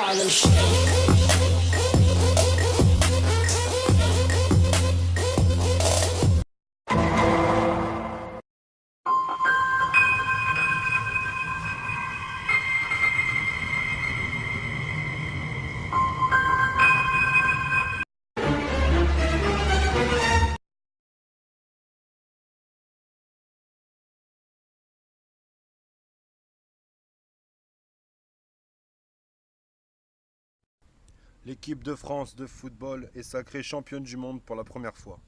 Harlem Shake. L'équipe de France de football est sacrée championne du monde pour la première fois.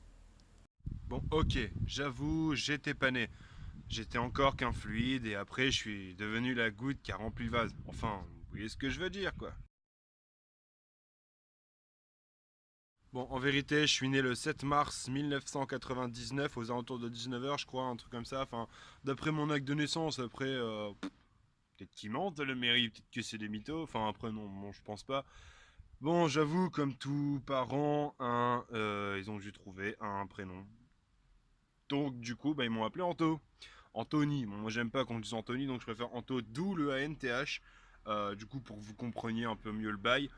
Bon, ok, j'avoue, j'étais pas né. J'étais encore qu'un fluide et après je suis devenu la goutte qui a rempli le vase. Enfin, vous voyez ce que je veux dire, quoi. Bon, en vérité, je suis né le 7 mars 1999 aux alentours de 19h, je crois, un truc comme ça. Enfin, d'après mon acte de naissance, après, peut-être qu'il mente le mairie, peut-être que c'est des mythos. Enfin, après, non, bon, je pense pas. Bon, j'avoue, comme tout parent, ils ont dû trouver un prénom. Donc, du coup, bah, ils m'ont appelé Anto. Anthony. Bon, moi, j'aime pas qu'on dise Anthony, donc je préfère Anto, d'où le ANTH. Du coup, pour que vous compreniez un peu mieux le bail.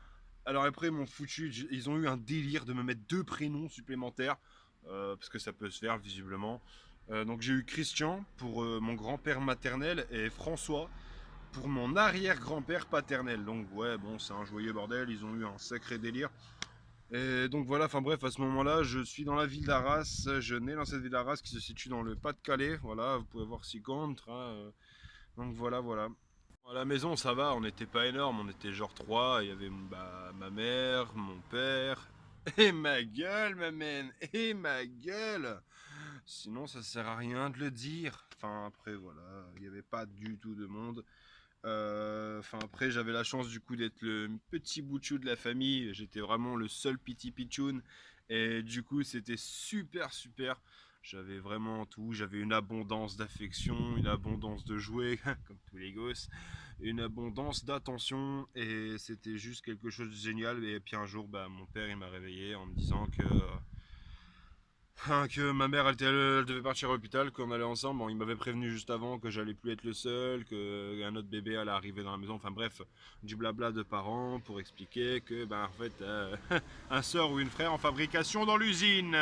Alors, après, mon foutu, ils ont eu un délire de me mettre deux prénoms supplémentaires. Parce que ça peut se faire, visiblement. Donc, j'ai eu Christian pour mon grand-père maternel et François pour mon arrière-grand-père paternel. Donc, ouais, bon, c'est un joyeux bordel. Ils ont eu un sacré délire. Et donc voilà, enfin bref, à ce moment-là, je suis dans la ville d'Arras, je nais dans cette ville d'Arras qui se situe dans le Pas-de-Calais, voilà, vous pouvez voir s'y contre, hein, donc voilà, voilà. À la maison, ça va, on n'était pas énorme, on était genre trois, il y avait bah, ma mère, mon père, et ma gueule, ma mène, et ma gueule. Sinon, ça sert à rien de le dire. Enfin, après, voilà, il n'y avait pas du tout de monde. Enfin après j'avais la chance du coup d'être le petit boutchou de la famille. J'étais vraiment le seul petit pitchoun et du coup c'était super super. J'avais vraiment tout. J'avais une abondance d'affection, une abondance de jouets comme tous les gosses, une abondance d'attention et c'était juste quelque chose de génial. Et puis un jour bah, mon père il m'a réveillé en me disant que ma mère elle devait partir à l'hôpital, qu'on allait ensemble. Bon, il m'avait prévenu juste avant que j'allais plus être le seul, qu'un autre bébé allait arriver dans la maison. Enfin bref, du blabla de parents pour expliquer que, ben, en fait, un sœur ou une frère en fabrication dans l'usine.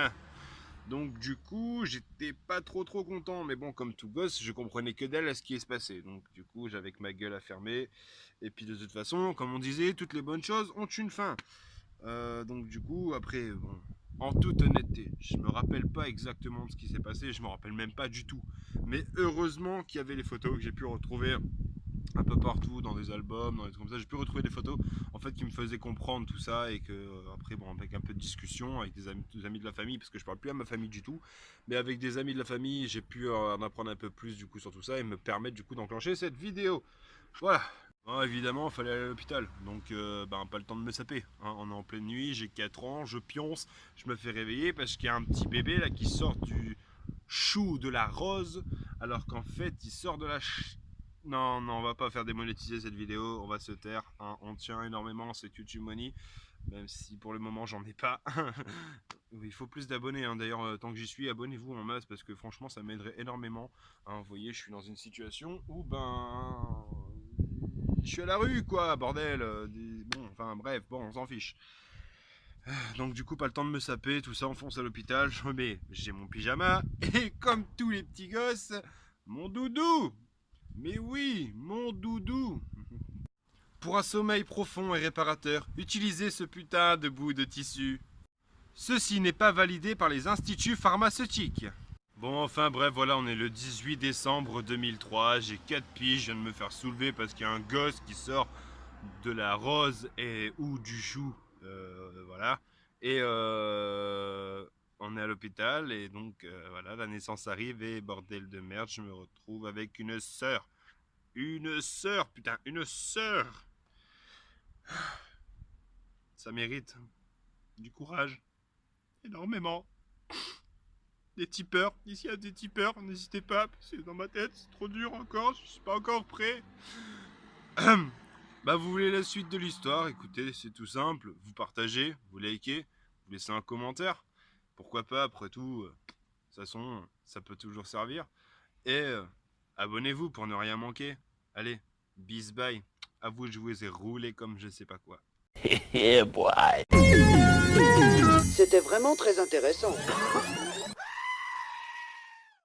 Donc du coup, j'étais pas trop content, mais bon, comme tout gosse, je comprenais que d'elle à ce qui se passait. Donc du coup, j'avais que ma gueule à fermer. Et puis de toute façon, comme on disait, toutes les bonnes choses ont une fin. Donc du coup, après, bon, en toute honnêteté, je me rappelle pas exactement de ce qui s'est passé, je me rappelle même pas du tout. Mais heureusement qu'il y avait les photos que j'ai pu retrouver un peu partout dans des albums, dans des trucs comme ça. J'ai pu retrouver des photos en fait qui me faisaient comprendre tout ça et que après bon avec un peu de discussion avec des amis de la famille parce que je parle plus à ma famille du tout, mais avec des amis de la famille j'ai pu en apprendre un peu plus du coup sur tout ça et me permettre du coup d'enclencher cette vidéo. Voilà. Bon, évidemment, il fallait aller à l'hôpital, donc pas le temps de me saper. Hein. On est en pleine nuit, j'ai 4 ans, je pionce, je me fais réveiller parce qu'il y a un petit bébé là qui sort du chou de la rose, alors qu'en fait il sort de la non, non, on va pas faire démonétiser cette vidéo, on va se taire. Hein. On tient énormément cette YouTube Money, même si pour le moment j'en ai pas. Il faut plus d'abonnés, hein. D'ailleurs, tant que j'y suis, abonnez-vous en masse parce que franchement ça m'aiderait énormément. Hein, vous voyez, je suis dans une situation où je suis à la rue quoi, bordel. Bon, enfin bref, bon, on s'en fiche. Donc du coup, pas le temps de me saper, tout ça, on fonce à l'hôpital, je remets, j'ai mon pyjama, et comme tous les petits gosses, mon doudou. Mais oui, mon doudou. Pour un sommeil profond et réparateur, utilisez ce putain de bout de tissu. Ceci n'est pas validé par les instituts pharmaceutiques. Bon, enfin bref, voilà, on est le 18 décembre 2003, j'ai 4 piges, je viens de me faire soulever parce qu'il y a un gosse qui sort de la rose et ou du chou, voilà. Et on est à l'hôpital et donc voilà, la naissance arrive et bordel de merde, je me retrouve avec une sœur. Une sœur, putain, une sœur. Ça mérite du courage, énormément. Des tipeurs, ici il y a des tipeurs, n'hésitez pas, c'est dans ma tête, c'est trop dur encore, je suis pas encore prêt. Bah vous voulez la suite de l'histoire, écoutez, c'est tout simple, vous partagez, vous likez, vous laissez un commentaire, pourquoi pas, après tout, de toute façon, ça peut toujours servir. Et abonnez-vous pour ne rien manquer. Allez, bis bye, à vous de jouer et rouler comme je sais pas quoi. Yeah, boy. C'était vraiment très intéressant.